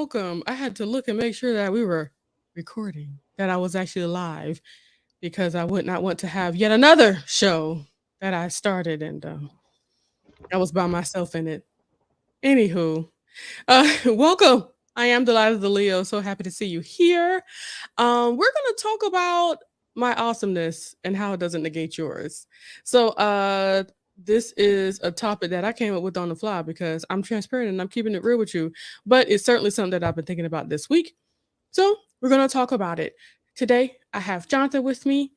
welcome. I had to look and make sure that we were recording, that I was actually live, because I would not want to have yet another show that I started and I was by myself in it. Anywho, welcome. I am Delilah the Leo. So happy to see you here. We're gonna talk about my awesomeness and how it doesn't negate yours. So this is a topic that I came up with on the fly because I'm transparent and I'm keeping it real with you. But it's certainly something that I've been thinking about this week. So we're gonna talk about it. Today I have Jonathan with me.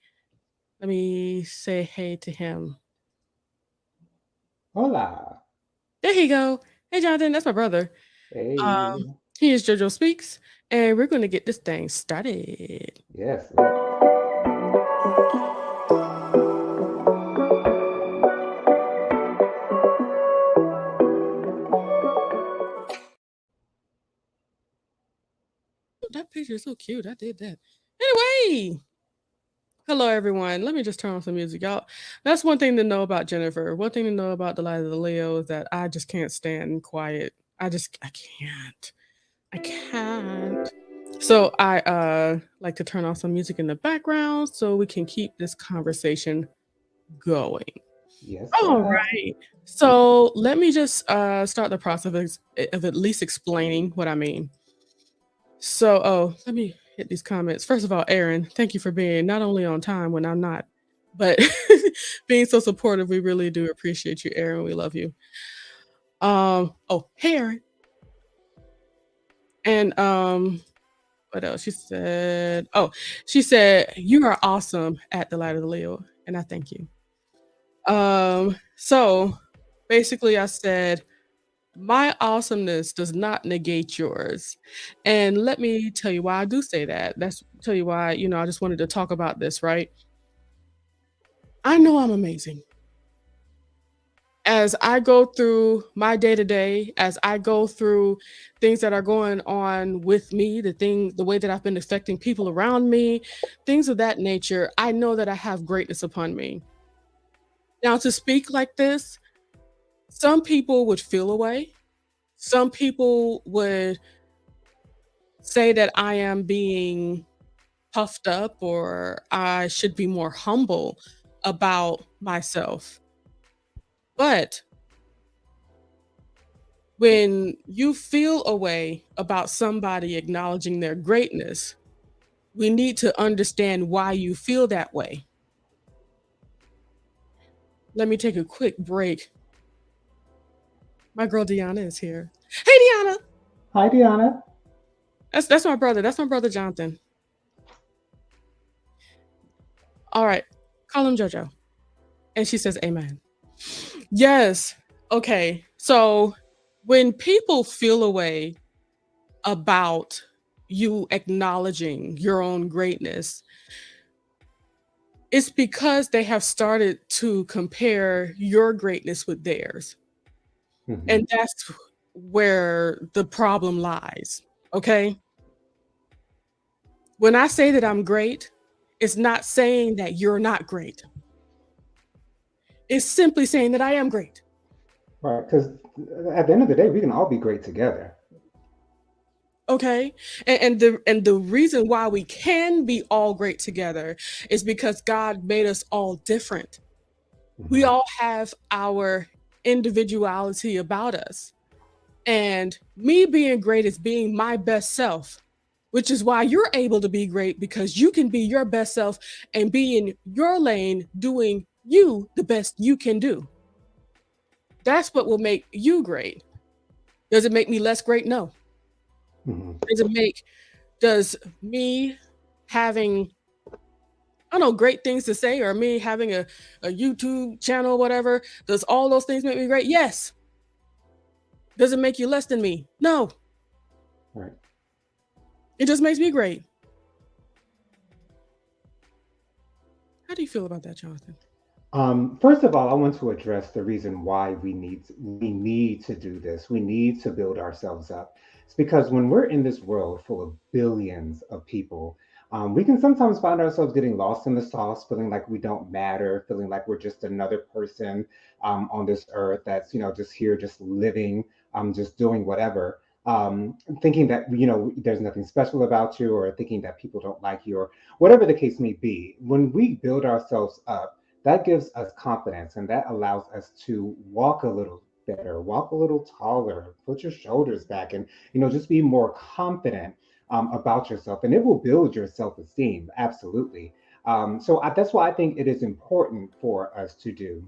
Let me say hey to him. Hola. There he go. Hey Jonathan, that's my brother. Um, Hey. he is JoJo Speaks, and we're gonna get this thing started. Yes, let's. That picture is so cute. I did that. Anyway, hello everyone. Let me just turn on some music, y'all. That's one thing to know about Jennifer. One thing to know about Delilah the Leo is that I just can't stand quiet. I can't. I can't. So I like to turn off some music in the background so we can keep this conversation going. Yes, All ma'am. right. So let me just start the process of at least explaining what I mean. So, let me hit these comments. First of all, Aaron, thank you for being not only on time when I'm not, but being so supportive. We really do appreciate you, Aaron. We love you. Oh, hey, Aaron. And what else? She said, you are awesome at the Light of the Leo. And I thank you. So basically I said, my awesomeness does not negate yours. And let me tell you why I do say that. That's tell you why, I just wanted to talk about this, right? I know I'm amazing. As I go through my day to day, as I go through things that are going on with me, the way that I've been affecting people around me, things of that nature, I know that I have greatness upon me. Now, to speak like this, some people would feel away. Some people would say that I am being puffed up or I should be more humble about myself. But when you feel a way about somebody acknowledging their greatness, we need to understand why you feel that way. Let me take a quick break. My girl Deanna is here. Hey Deanna! Hi, Diana. That's my brother. That's my brother Jonathan. All right. Call him Jojo. And she says amen. Yes. Okay. So when people feel a way about you acknowledging your own greatness, it's because they have started to compare your greatness with theirs. And Hmm. that's where the problem lies. Okay. When I say that I'm great, it's not saying that you're not great. It's simply saying that I am great. Right, because at the end of the day, we can all be great together. Okay. And the reason why we can be all great together is because God made us all different. We Hmm. all have our individuality about us. And me being great is being my best self, which is why you're able to be great because you can be your best self and be in your lane doing you the best you can do. That's what will make you great. Does it make me less great? No. Hmm. Does me having, I don't know, great things to say or me having a YouTube channel, whatever, does all those things make me great? Yes. Does it make you less than me? No. Right. It just makes me great. How do you feel about that, Jonathan? First of all, I want to address the reason why we need to do this. We need to build ourselves up. It's because when we're in this world full of billions of people, we can sometimes find ourselves getting lost in the sauce, feeling like we don't matter, feeling like we're just another person on this earth that's just here, just living, just doing whatever. thinking that there's nothing special about you, or thinking that people don't like you, or whatever the case may be. When we build ourselves up, that gives us confidence, and that allows us to walk a little better, walk a little taller, put your shoulders back, and just be more confident about yourself, and it will build your self-esteem. Absolutely. That's why I think it is important for us to do.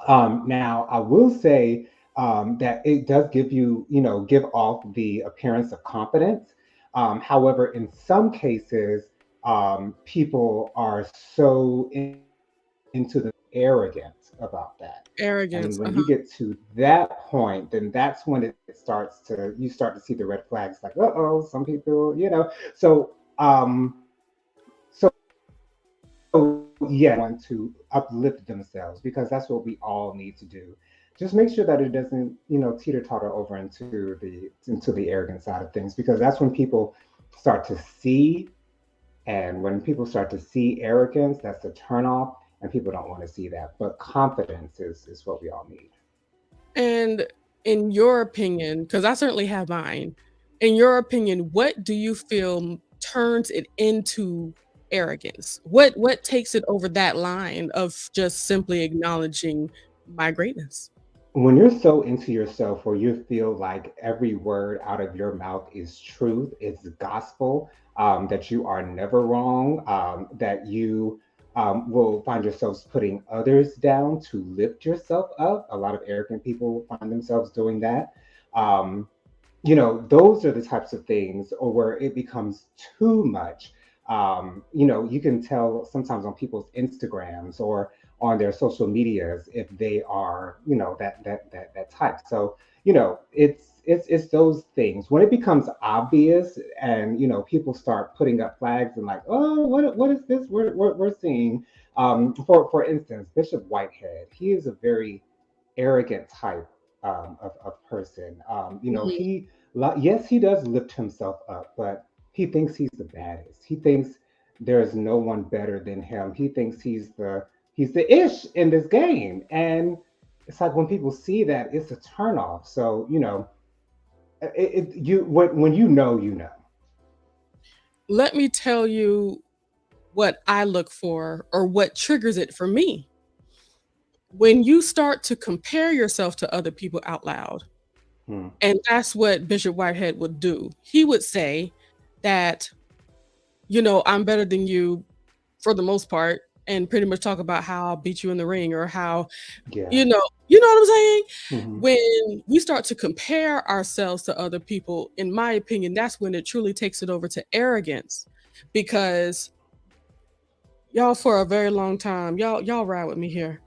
Now, I will say that it does give off the appearance of confidence. However, in some cases, people are so into themselves and arrogant about that. And Arrogance. when Uh-huh. you get to that point, then that's when you start to see the red flags, like, oh, some people, So, so yeah, want to uplift themselves, because that's what we all need to do. Just make sure that it doesn't, teeter totter over into the arrogant side of things, because that's when people start to see, and when people start to see arrogance, that's a turn off, and people don't want to see that. But confidence is what we all need. And in your opinion, because I certainly have mine, in your opinion, what do you feel turns it into arrogance? What takes it over that line of just simply acknowledging my greatness? When you're so into yourself, where you feel like every word out of your mouth is truth, it's gospel, that you are never wrong, that you will find yourselves putting others down to lift yourself up. A lot of arrogant people find themselves doing that. Um, those are the types of things, or where it becomes too much. You can tell sometimes on people's Instagrams or on their social medias if they are, that type. So, it's those things when it becomes obvious, and people start putting up flags and like, oh, what is this we're seeing. For instance, Bishop Whitehead, he is a very arrogant type of person. Mhm. Yes, he does lift himself up, but he thinks he's the baddest. He thinks there is no one better than him. He thinks he's the ish in this game, and it's like when people see that, it's a turnoff. So you when you know. Let me tell you what I look for or what triggers it for me. When you start to compare yourself to other people out loud, Hmm. and that's what Bishop Whitehead would do. He would say that, I'm better than you for the most part, and pretty much talk about how I'll beat you in the ring or how, Yeah. you know what I'm saying? Hmm. When we start to compare ourselves to other people, in my opinion, that's when it truly takes it over to arrogance. Because y'all, for a very long time, y'all ride with me here.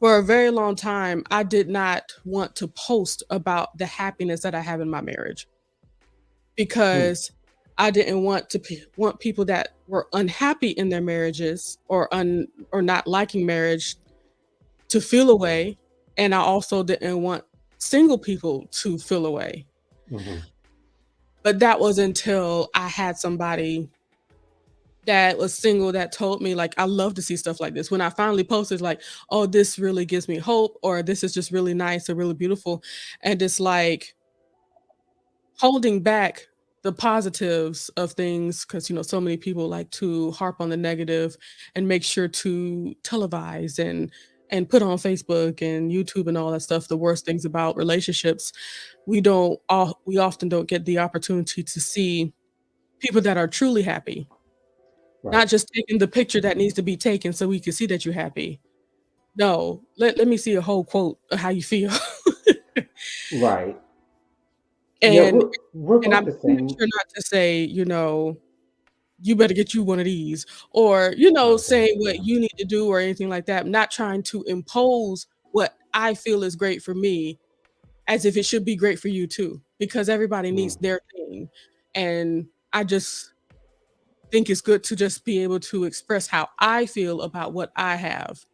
For a very long time, I did not want to post about the happiness that I have in my marriage, Hmm. because I didn't want people that were unhappy in their marriages or not liking marriage to feel away, and I also didn't want single people to feel away. Hmm. But that was until I had somebody that was single that told me, like, I love to see stuff like this. When I finally posted, like, oh, this really gives me hope, or this is just really nice or really beautiful. And it's like holding back the positives of things, because so many people like to harp on the negative and make sure to televise and put on Facebook and YouTube and all that stuff the worst things about relationships. We often don't get the opportunity to see people that are truly happy, Right. not just taking the picture that needs to be taken so we can see that you're happy. No, let me see a whole quote of how you feel. Right. Yeah, and we're and I'm both the pretty same. sure not to say, you better get you one of these, or Oh saying God, what yeah. you need to do or anything like that. I'm not trying to impose what I feel is great for me as if it should be great for you too, because everybody needs Mm. their thing. And I just think it's good to just be able to express how I feel about what I have,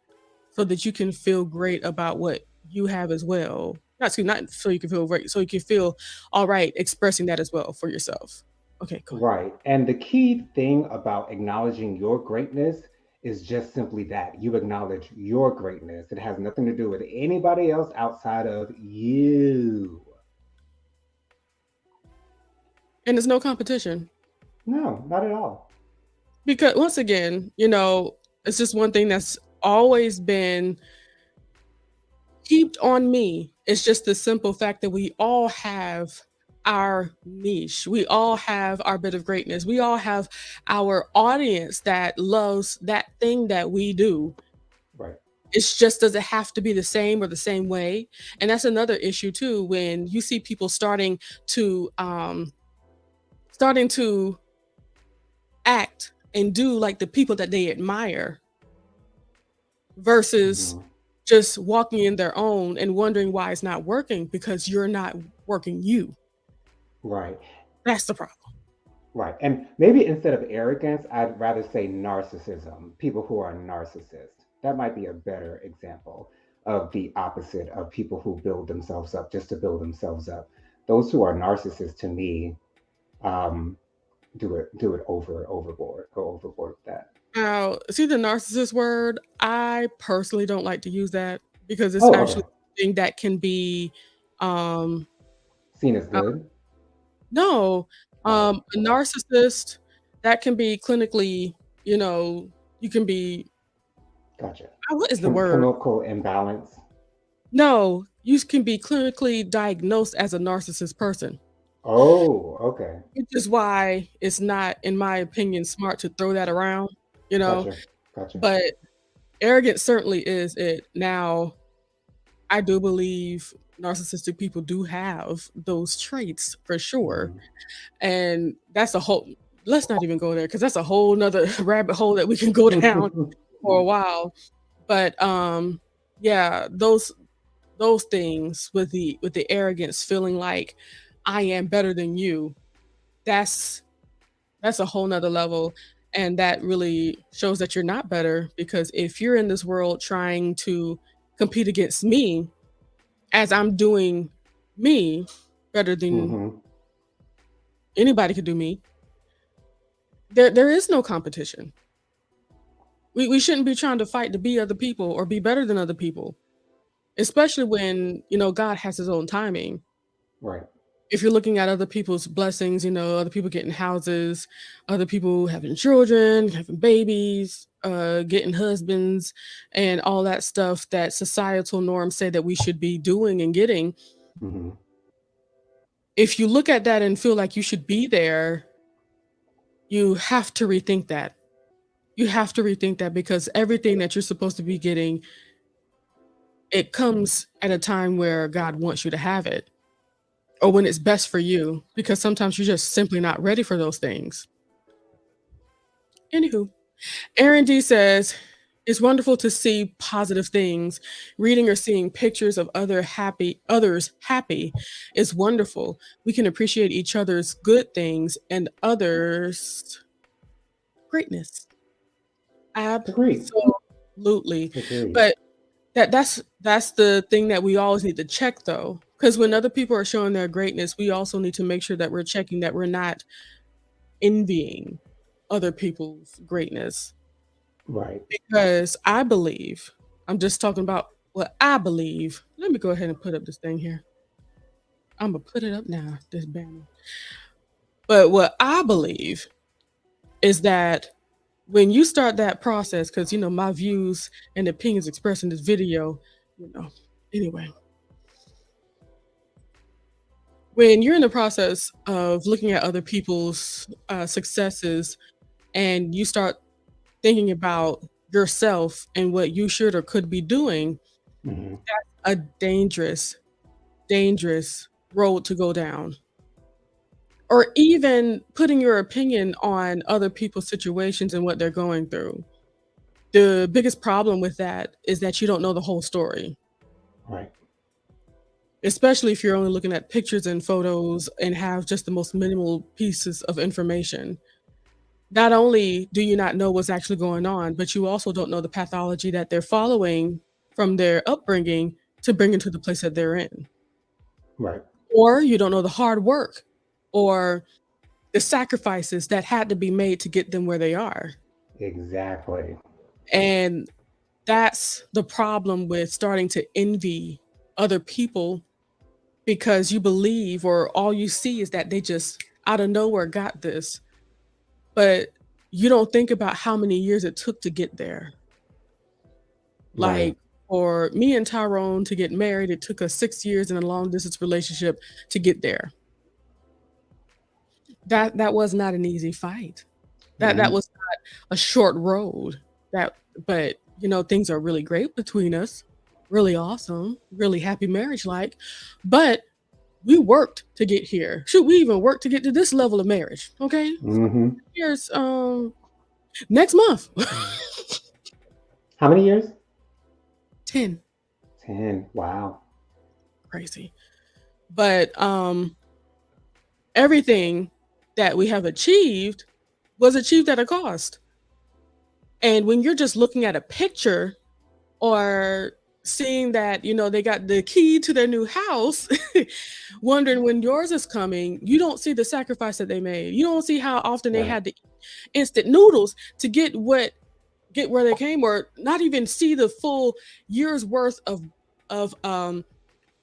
so that you can feel great about what you have as well. Not so you can feel great, so you can feel all right expressing that as well for yourself. Okay, go ahead. Right. And the key thing about acknowledging your greatness is just simply that you acknowledge your greatness. It has nothing to do with anybody else outside of you. and there's no competition. No, not at all. Because once again, it's just one thing that's always been heaped on me. It's just the simple fact that we all have our niche. We all have our bit of greatness. We all have our audience that loves that thing that we do. Right. It's just does it have to be the same or the same way? And that's another issue too when you see people starting to act and do like the people that they admire versus Hmm. just walking in their own and wondering why it's not working because you're not working you. Right. That's the problem. Right. And maybe instead of arrogance, I'd rather say narcissism. People who are narcissists. That might be a better example of the opposite of people who build themselves up just to build themselves up. Those who are narcissists, to me, um, do it overboard. Go overboard with that. Now, see the narcissist word, I personally don't like to use that because it's Oh, actually okay. something that can be um Seen as uh, good. no, Oh, a okay. narcissist that can be clinically, you know, you can be Gotcha. what is the word? Chemical imbalance. No, you can be clinically diagnosed as a narcissist person. Oh, okay. Which is why it's not, in my opinion, smart to throw that around, you know? Gotcha. Gotcha. But arrogance certainly is it. Now, I do believe narcissistic people do have those traits for sure. Hmm. And that's a whole let's not even go there because that's a whole nother rabbit hole that we can go down for a while. But yeah, those things with the arrogance feeling like I am better than you, that's that's a whole nother level. And that really shows that you're not better because if you're in this world trying to compete against me as I'm doing me better than Hmm. anybody could do me, there is no competition. We shouldn't be trying to fight to be other people or be better than other people, especially when, God has his own timing. Right. If you're looking at other people's blessings, other people getting houses, other people having children, having babies, getting husbands, and all that stuff that societal norms say that we should be doing and getting. Hmm. If you look at that and feel like you should be there, you have to rethink that. You have to rethink that because everything that you're supposed to be getting, it comes at a time where God wants you to have it or when it's best for you because sometimes you're just simply not ready for those things. Anywho, Aaron D says, it's wonderful to see positive things. Reading or seeing pictures of others happy is wonderful. We can appreciate each other's good things and others' greatness. Agreed. Absolutely. Agreed. But that's the thing that we always need to check though. Because when other people are showing their greatness, we also need to make sure that we're checking that we're not envying other people's greatness. Right. Because I believe, I'm just talking about what I believe. Let me go ahead and put up this thing here. I'm gonna put it up now, this banner. But what I believe is that when you start that process, because my views and opinions expressed in this video, you know, anyway, when you're in the process of looking at other people's successes and you start thinking about yourself and what you should or could be doing, Hmm. a dangerous road to go down. Or even putting your opinion on other people's situations and what they're going through. The biggest problem with that is that you don't know the whole story, Right. especially if you're only looking at pictures and photos and have just the most minimal pieces of information. Not only do you not know what's actually going on, but you also don't know the pathology that they're following from their upbringing to bring into the place that they're in. Right. Or you don't know the hard work or the sacrifices that had to be made to get them where they are. Exactly. And that's the problem with starting to envy other people because you believe or all you see is that they just out of nowhere got this, but you don't think about how many years it took to get there. Right. Like for me and Tyrone to get married, it took us 6 years in a long distance relationship to get there. That was not an easy fight. That Mhm. was not a short road. That but things are really great between us. Really awesome, really happy marriage like. But we worked to get here. Shoot, we even worked to get to this level of marriage. Okay? Mhm. Here's next month. How many years? 10. 10. Wow. Crazy. But everything that we have achieved was achieved at a cost. And when you're just looking at a picture or seeing that, they got the key to their new house, wondering when yours is coming, you don't see the sacrifice that they made. You don't see how often they Right. had to eat instant noodles to get where they came, or not even see the full year's worth of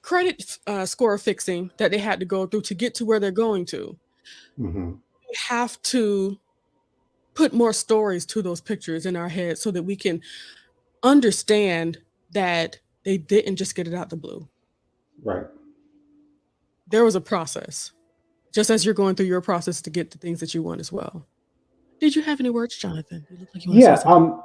credit score fixing that they had to go through to get to where they're going to. Mhm. We have to put more stories to those pictures in our heads so that we can understand that they didn't just get it out the blue. Right. There was a process, just as you're going through your process to get the things that you want as well. Did you have any words, Jonathan? You look like you want to say Yeah, something.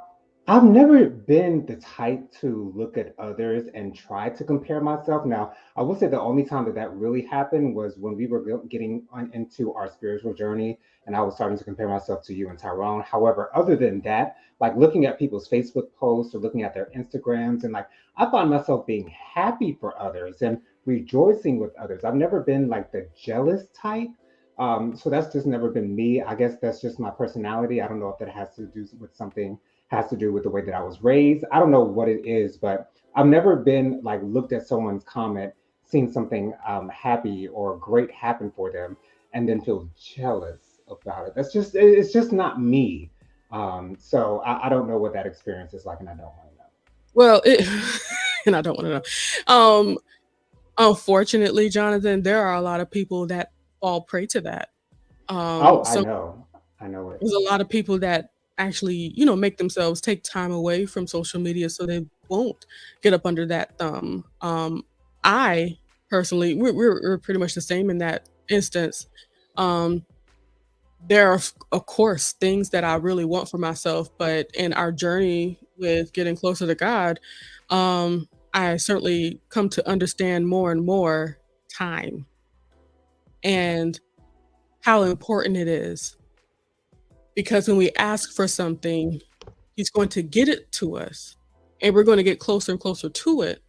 I've never been the type to look at others and try to compare myself. Now, I will say the only time that that really happened was when we were getting into our spiritual journey, and I was starting to compare myself to you and Tyrone. However, other than that, like looking at people's Facebook posts or looking at their Instagrams, and like I find myself being happy for others and rejoicing with others. I've never been like the jealous type. So that's just never been me. I guess that's just my personality. I don't know if that has to do with something, has to do with the way that I was raised. I don't know what it is, but I've never been like looked at someone's comment, seen something happy or great happen for them, and then feel jealous about it. It's just not me. So I don't know what that experience is like, and I don't want to know. Well, and I don't want to know. Unfortunately, Jonathan, there are a lot of people that fall prey to that. Oh, Some I know it. There's a lot of people that actually, make themselves take time away from social media so they won't get up under that thumb. I personally, we're pretty much the same in that instance. Um, there are, of course, things that I really want for myself, but in our journey with getting closer to God, I certainly come to understand more and more time and how important it is, because when we ask for something, He's going to get it to us, and we're going to get closer and closer to it,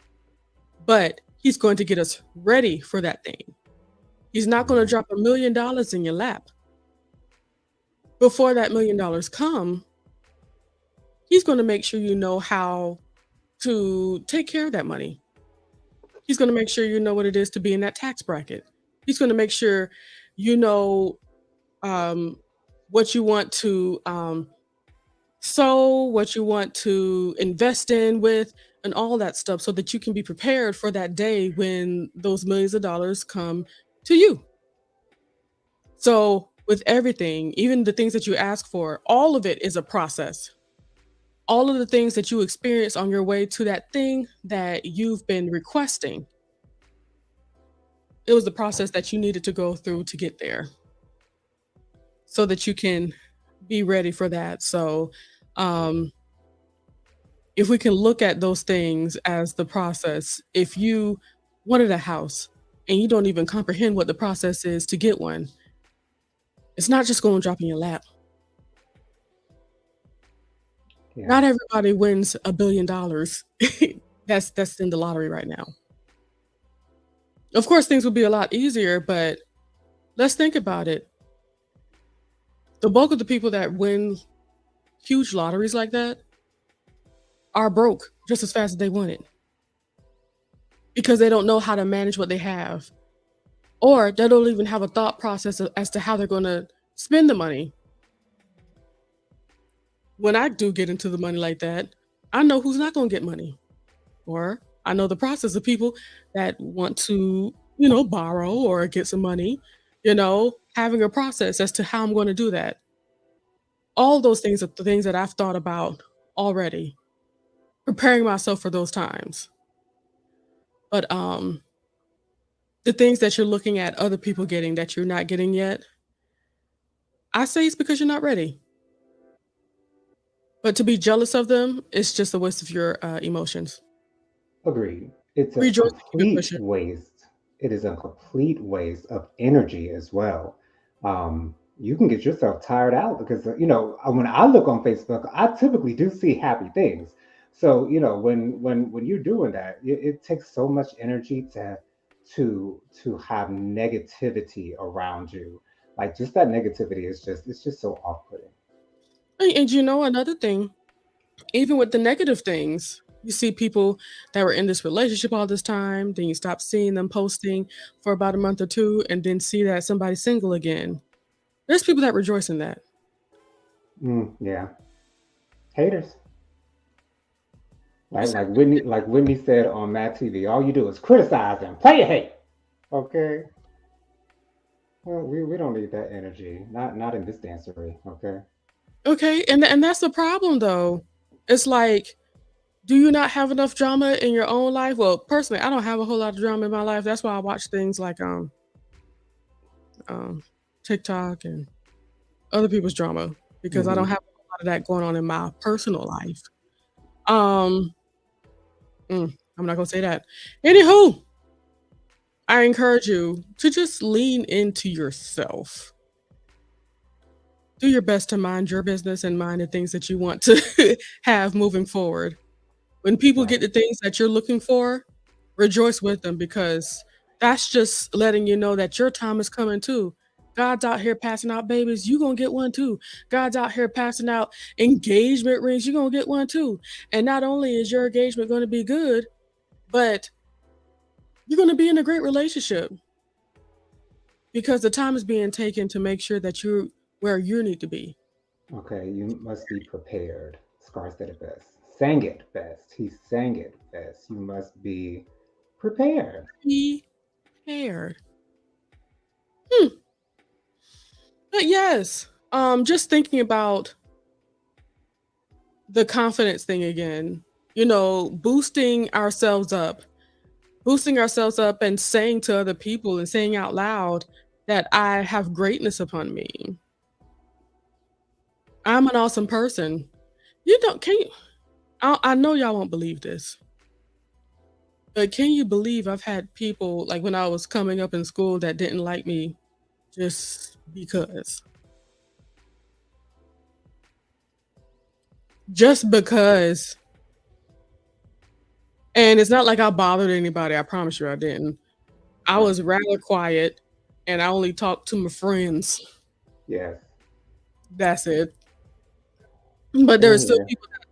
but He's going to get us ready for that thing. He's not going to Mhm. drop $1 million in your lap. Before that $1 million come, He's going to make sure you know how to take care of that money. He's going to make sure you know what it is to be in that tax bracket. He's going to make sure you know um, what you want to sow, what you want to invest in with, and all that stuff so that you can be prepared for that day when those millions of dollars come to you. So, with everything, even the things that you ask for, all of it is a process. All of the things that you experience on your way to that thing that you've been requesting, it was the process that you needed to go through to get there so that you can be ready for that. So, um, if we can look at those things as the process, if you wanted a house and you don't even comprehend what the process is to get one, it's not just going to drop in your lap. Yeah. Not everybody wins $1 billion. That's in the lottery right now. Of course, things would be a lot easier, but let's think about it. The bulk of the people that win huge lotteries like that are broke just as fast as they want it because they don't know how to manage what they have, or they don't even have a thought process as to how they're going to spend the money. When I do get into the money like that, I know who's not going to get money, or I know the process of people that want to, borrow or get some money, you know. having a process as to how I'm going to do that. All those things are the things that I've thought about already, preparing myself for those times. But the things that you're looking at other people getting that you're not getting yet, I say it's because you're not ready. But to be jealous of them, it's just a waste of your emotions. Agreed. It's a Rejoice and keep it complete pushing. waste. It is a complete waste of energy as well. You can get yourself tired out because when I look on Facebook, I typically do see happy things. So when you're doing that, it takes so much energy to have negativity around you. Like just that negativity is just it's just so off-putting. And you know, another thing, even with the negative things, you see people that were in this relationship all this time, then you stop seeing them posting for about a month or two, and then see that somebody's single again. There's people that rejoice in that. Yeah, haters. You Like say, like Whitney said on Mad TV, all you do is criticize and play a hate. Okay. Well, we don't need that energy. Not in this dancery. Okay. okay, and that's the problem though. It's like, do you not have enough drama in your own life? Well, personally, I don't have a whole lot of drama in my life. That's why I watch things like um TikTok and other people's drama because I don't Hmm. have a lot of that going on in my personal life. Um, I'm not gonna say that. Anywho, I encourage you to just lean into yourself. Do your best to mind your business and mind the things that you want to have moving forward. When people Right. get the things that you're looking for, rejoice with them because that's just letting you know that your time is coming too. God's out here passing out babies, you gonna get one too. God's out here passing out engagement rings, you gonna get one too. And not only is your engagement gonna be good, but you're gonna be in a great relationship because the time is being taken to make sure that you're where you need to be. Okay. You must be prepared. Scar said it best. Sang it best. He sang it best. You must be prepared. Be paired. Hmm. But yes, just thinking about the confidence thing again, you know, boosting ourselves up and saying to other people and saying out loud that I have greatness upon me. I'm an awesome person. You don't, can you, I know y'all won't believe this, but can you believe I've had people like when I was coming up in school that didn't like me just because? Just because. And it's not like I bothered anybody. I promise you I didn't. I Right. was rather quiet and I only talked to my friends. Yes. That's it. But there are Same still here. people that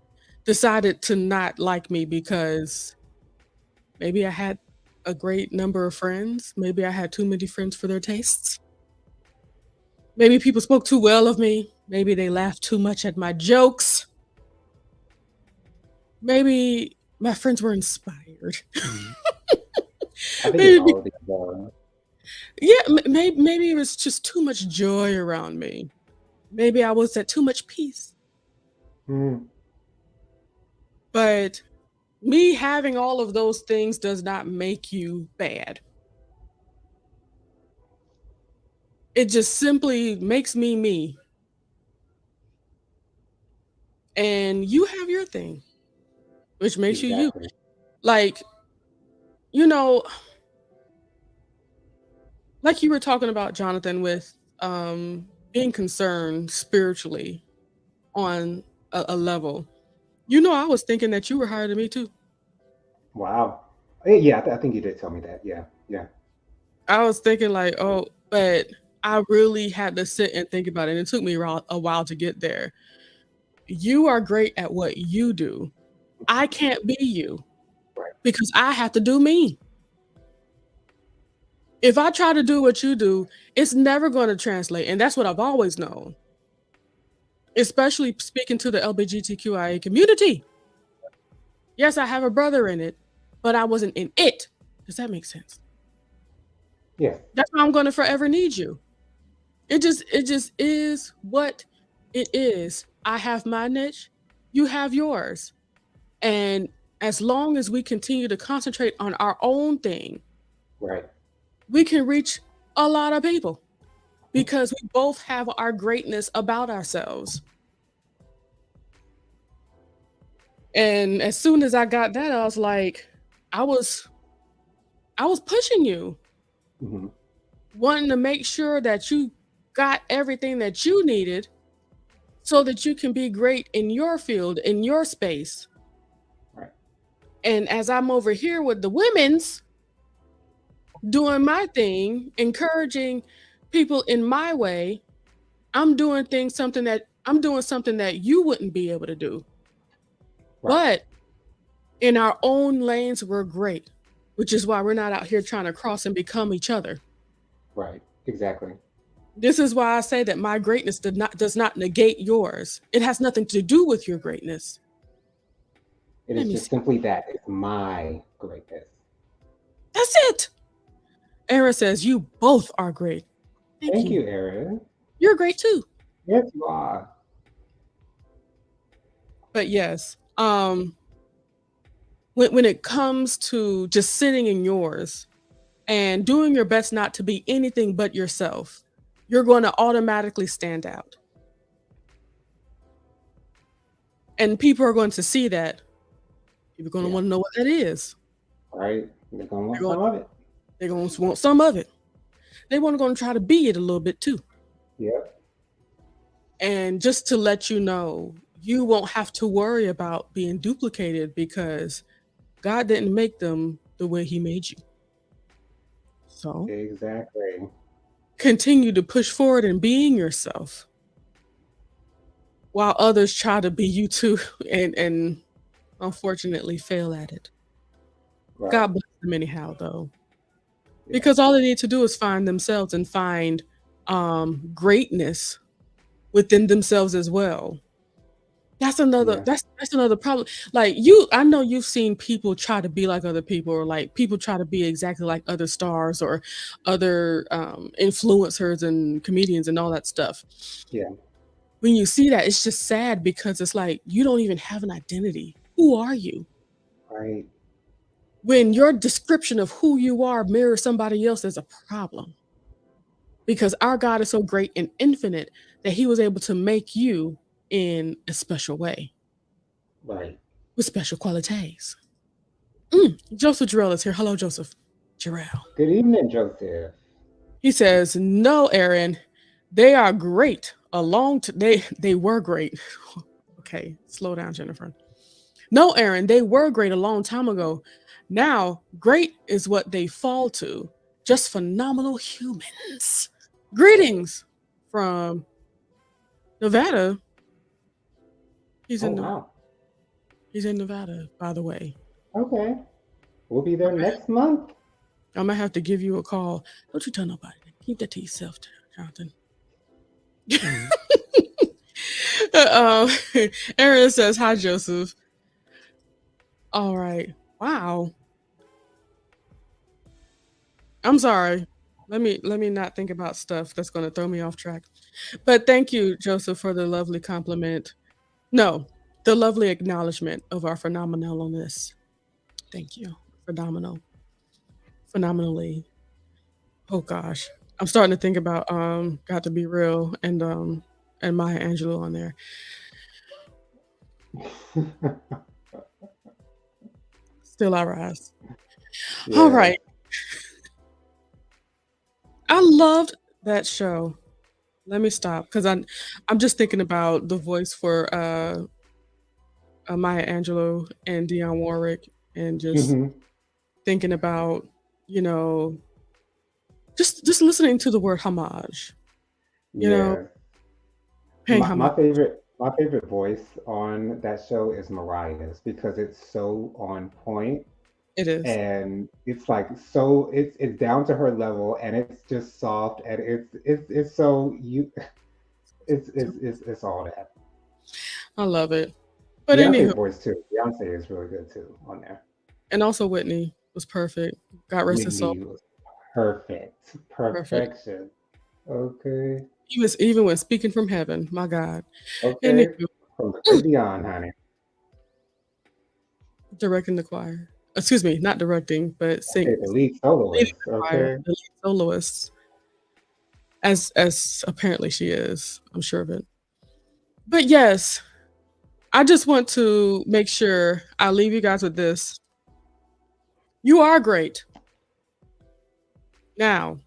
decided to not like me because maybe I had a great number of friends. Maybe I had too many friends for their tastes. Maybe people spoke too well of me. Maybe they laughed too much at my jokes. Maybe my friends were inspired. Mhm. I think it's maybe, all of the above. yeah, maybe it was just too much joy around me. Maybe I was at too much peace. Mm, But me having all of those things does not make you bad. It just simply makes me me. And you have your thing, which makes you you. exactly. Like, you know, like you were talking about Jonathan with being concerned spiritually on a level. You know, I was thinking that you were higher than me too. Wow. Yeah, I think you did tell me that. Yeah. Yeah. I was thinking like, oh, but I really had to sit and think about it. And it took me a while to get there. You are great at what you do. I can't be you Right. because I have to do me. If I try to do what you do, it's never going to translate. And that's what I've always known, especially speaking to the LGBTQIA community. Yes, I have a brother in it, but I wasn't in it. Does that make sense? Yes. That's why I'm going to forever need you. It just is what it is. I have my niche, you have yours. And as long as we continue to concentrate on our own thing, Right. we can reach a lot of people because we both have our greatness about ourselves. And as soon as I got that, I was like, I was I was pushing you, Hmm. wanting to make sure that you got everything that you needed so that you can be great in your field, in your space. Right. And as I'm over here with the women's doing my thing, encouraging people in my way, I'm doing something that you wouldn't be able to do. Right. But in our own lanes, we're great, which is why we're not out here trying to cross and become each other. Right. Exactly. This is why I say that my greatness does not negate yours. It has nothing to do with your greatness. It Let is me just see. simply that. It's my greatness. That's it. Aaron says you both are great. Thank Thank you. you, Erin. You're great too. Yes, you are. But yes, when it comes to just sitting in yours and doing your best not to be anything but yourself, you're going to automatically stand out. And people are going to see that. People are going to Yeah. want to know what that is. Right. They're gonna They're want going, some of it. they're going to want some of it. They want to go and try to be it a little bit too. Yep. And just to let you know, you won't have to worry about being duplicated because God didn't make them the way He made you. So Exactly. continue to push forward in being yourself while others try to be you too and unfortunately fail at it. Right. God bless them anyhow though. Yeah. Because all they need to do is find themselves and find greatness within themselves as well. Yeah. That's another problem. Like you, I know you've seen people try to be like other people, or like people try to be exactly like other stars or other influencers and comedians and all that stuff. Yeah. When you see that, it's just sad because it's like you don't even have an identity. Who are you? Right. When your description of who you are mirrors somebody else, there's a problem. Because our God is so great and infinite that He was able to make you in a special way Right. with special qualities. Joseph Jarrell is here. Hello, Joseph Jarrell. Good evening, Joseph. He says, "No, Aaron, they are great. They were great. Okay, slow down, Jennifer. No, Aaron, they were great a long time ago. Now, great is what they fall to. Just phenomenal humans. Greetings from Nevada. He's Oh in wow. he's in Nevada, by the way. Okay. We'll be there I'm next month. gonna have to give you a call. Don't you tell nobody. Keep that to yourself, Jonathan." um, Aaron says, "Hi, Joseph." All right. Wow. I'm sorry. Let me not think about stuff that's going to throw me off track. But thank you, Joseph, for the lovely compliment. No, the lovely acknowledgement of our phenomenalness. Thank you. Phenomenal. Phenomenally. Oh gosh. I'm starting to think about Got to Be Real and Maya Angelou on there. Still I rise. All Yeah. right. I loved that show. Let me stop because I'm just thinking about the voice for Maya Angelou and Dionne Warwick, and just Hmm. thinking about you know just listening to the word homage. You know, Yeah. paying homage. My favorite voice on that show is Mariah's because it's so on point It is. and it's like so it's down to her level and it's just soft and it's so you it's all that. I love it. But anywho, Beyonce's voice too. Beyonce is really good too on there. and also Whitney was perfect. God rest his soul. Whitney was perfect. Perfect. Perfection. Okay. even when speaking from heaven, my God. Okay, Anywho, from the great beyond, honey. directing the choir. Excuse me, not directing, but Okay, the lead leading soloist. the choir, Okay, the lead soloist, as apparently she is. I'm sure of it. But yes, I just want to make sure I leave you guys with this. You are great. Now,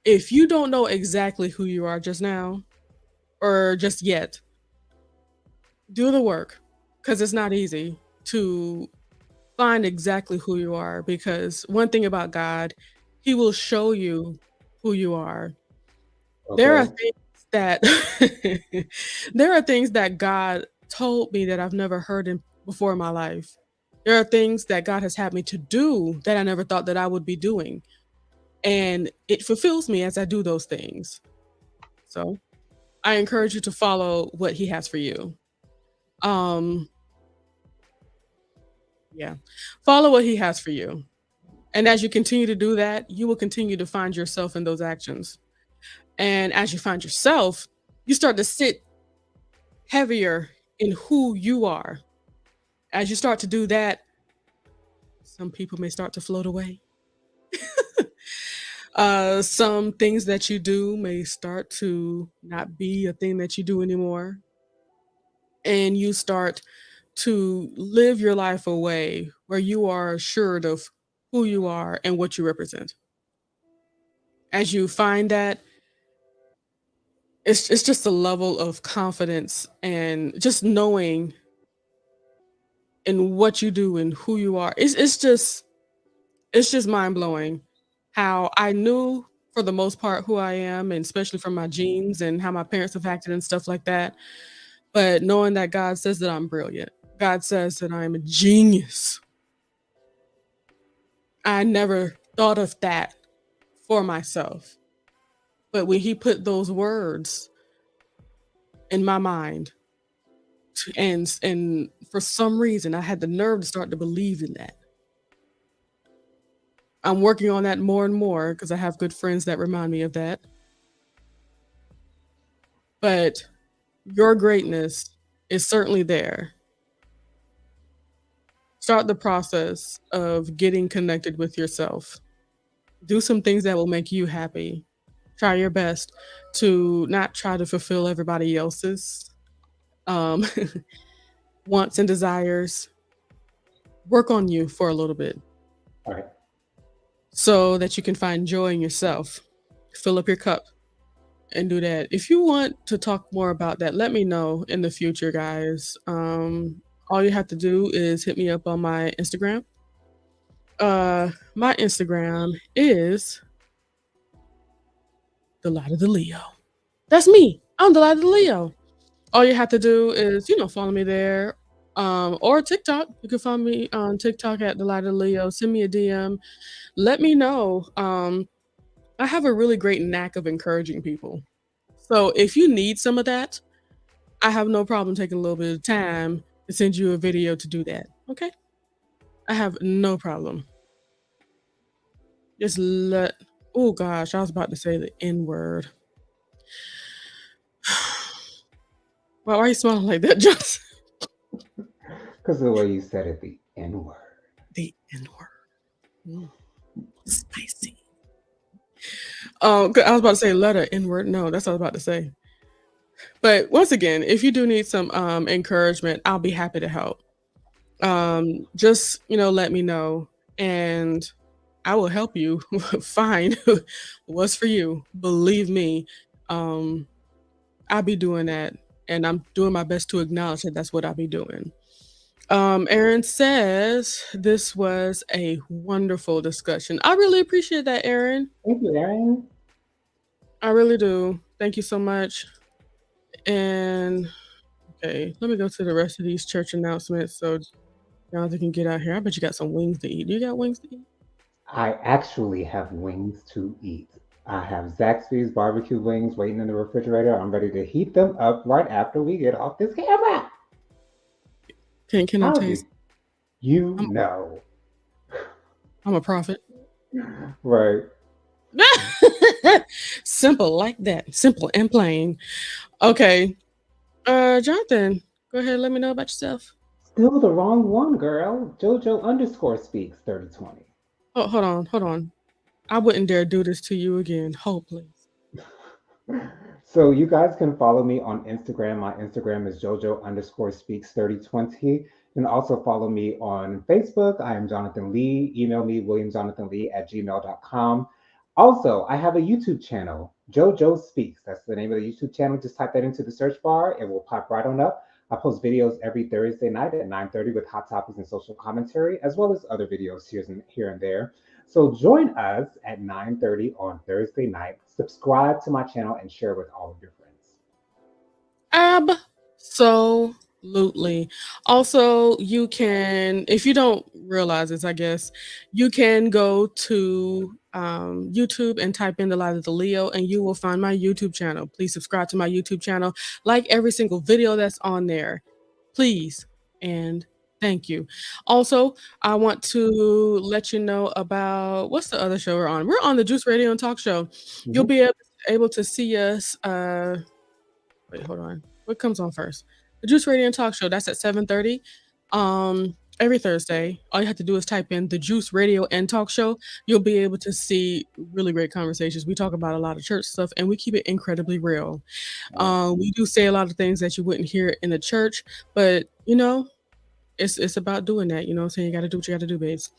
if you don't know exactly who you are just now or just yet, do the work because it's not easy to find exactly who you are. Because one thing about God, He will show you who you are. There are okay, things that there are things that God told me that I've never heard before in my life. There are things that God has had me to do that I never thought that I would be doing. And it fulfills me as I do those things. So I encourage you to follow what he has for you. Um, yeah. Follow what he has for you. And as you continue to do that, you will continue to find yourself in those actions. And as you find yourself, you start to sit heavier in who you are. As you start to do that, some people may start to float away. Some things that you do may start to not be a thing that you do anymore. And you start to live your life a way where you are assured of who you are and what you represent. As you find that, it's just a level of confidence and just knowing in what you do and who you are. It's just mind blowing how I knew for the most part who I am, and especially from my genes and how my parents have acted and stuff like that. But knowing that God says that I'm brilliant, God says that I'm a genius. I never thought of that for myself. But when he put those words in my mind, and for some reason I had the nerve to start to believe in that. I'm working on that more and more because I have good friends that remind me of that. But your greatness is certainly there. Start the process of getting connected with yourself. Do some things that will make you happy. Try your best to not try to fulfill everybody else's um, wants and desires. Work on you for a little bit all right. so that you can find joy in yourself. Fill up your cup and do that. If you want to talk more about that, let me know in the future, guys. All you have to do is hit me up on my Instagram. My Instagram is the light of the Leo. That's me. I'm the light of the Leo. All you have to do is, follow me there. Or TikTok. You can find me on TikTok at the light of the Leo. Send me a DM. Let me know. I have a really great knack of encouraging people. So if you need some of that, I have no problem taking a little bit of time to send you a video to do that. Okay? I have no problem. Just let. Oh gosh, I was about to say the N word. Why are you smiling like that, Johnson? Because of the way you said it, the N word. The N word. Spicy. I was about to say letter N word. No, that's what I was about to say. But once again, if you do need some encouragement, I'll be happy to help. Just let me know, and I will help you find what's for you. Believe me, um, I'll be doing that, and I'm doing my best to acknowledge that that's what I'll be doing. Aaron says this was a wonderful discussion. I really appreciate that, Aaron. Thank you, Aaron. I really do. Thank you so much. And okay, let me go to the rest of these church announcements so Jonathan can get out here. I bet you got some wings to eat. You got wings to eat? I actually have wings to eat. I have Zaxby's barbecue wings waiting in the refrigerator. I'm ready to heat them up right after we get off this camera. Can I How do taste? you I'm know? I'm a prophet. Right. Simple like that. Simple and plain. Okay. Jonathan, go ahead and let me know about yourself. Still the wrong one, girl. JoJo underscore speaks 3020. Oh, hold on, hold on. I wouldn't dare do this to you again. Hold, please. So you guys can follow me on Instagram. My Instagram is JoJo underscore speaks 3020. You can also follow me on Facebook. I am Jonathan Lee. Email me, williamjonathanlee@gmail.com. Also, I have a YouTube channel, JoJo Speaks. That's the name of the YouTube channel. Just type that into the search bar. It will pop right on up. I post videos every Thursday night at 9:30 with hot topics and social commentary, as well as other videos here and there. So join us at 9:30 on Thursday night. Subscribe to my channel and share with all of your friends. Absolutely. Also, you can, if you don't realize this, I guess, you can go to YouTube and type in The Lives of the Leo, and you will find my YouTube channel. Please subscribe to my YouTube channel. Like every single video that's on there. Please. And thank you. Also, I want to let you know about what's the other show we're on? We're on the Juice Radio and Talk Show. You'll Mhm. be able to see us. Wait, hold on. What comes on first? The Juice Radio and Talk Show. That's at 7:30. Every Thursday. All you have to do is type in the Juice Radio and Talk Show. You'll be able to see really great conversations. We talk about a lot of church stuff and we keep it incredibly real. Yes. We do say a lot of things that you wouldn't hear in the church, but it's about doing that. You know what I'm saying? You gotta do what you gotta do, babes.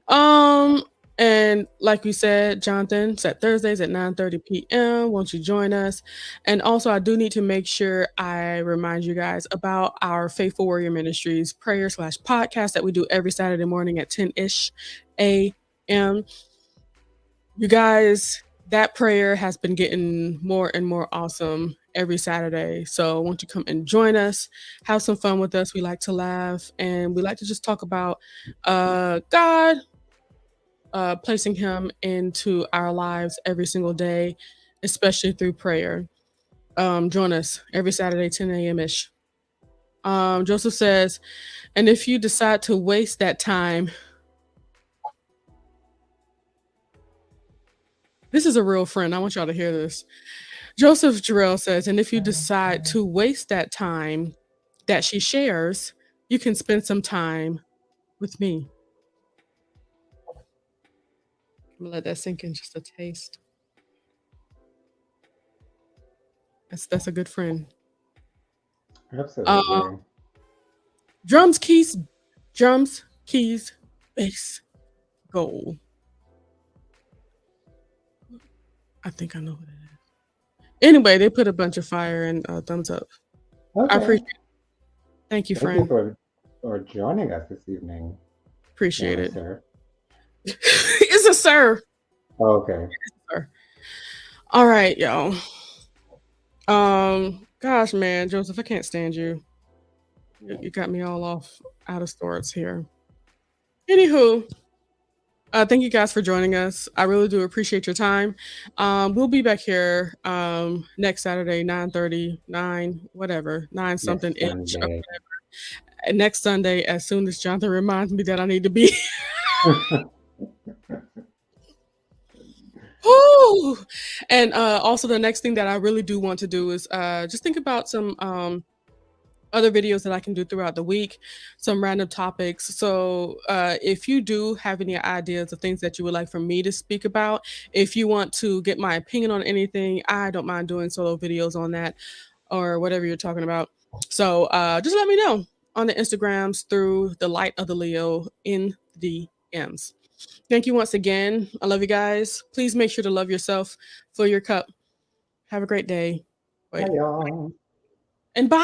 Um, and like we said, Jonathan, it's at Thursdays at 9:30 p.m. Won't you join us? And also, I do need to make sure I remind you guys about our Faithful Warrior Ministries prayer/podcast that we do every Saturday morning at 10-ish a.m. You guys, that prayer has been getting more and more awesome every Saturday. So won't you come and join us? Have some fun with us. We like to laugh and we like to just talk about God, placing him into our lives every single day, especially through prayer. Join us every Saturday, 10 a.m. ish. Joseph says, and if you decide to waste that time, this is a real friend. I want y'all to hear this. Joseph Jarrell says, and if you decide to waste that time that she shares, you can spend some time with me. I'm gonna let that sink in just a taste. That's a good friend. Uh, Absolutely. drums, keys, bass, goal. I think I know what it is. Anyway, they put a bunch of fire and thumbs up. I Okay. appreciate it. Thank you, Thank you friend. for joining us this evening, Appreciate ma'am or it. sir. It's a sir. Okay. Sir. All right, y'all. Gosh, man, Joseph, I can't stand you. You got me all off out of sorts here. Anywho, thank you guys for joining us. I really do appreciate your time. We'll be back here next Saturday, 9:30, 9, whatever, 9 something Next ish. Sunday. Next Sunday, as soon as Jonathan reminds me that I need to be. Woo! And also, the next thing that I really do want to do is just think about some other videos that I can do throughout the week, some random topics. So if you do have any ideas of things that you would like for me to speak about, if you want to get my opinion on anything, I don't mind doing solo videos on that or whatever you're talking about. So just let me know on the Instagrams through the Light of the Leo in DMs. Thank you once again. I love you guys. Please make sure to love yourself. Fill your cup. Have a great day. Bye, Wait. y'all. And bye.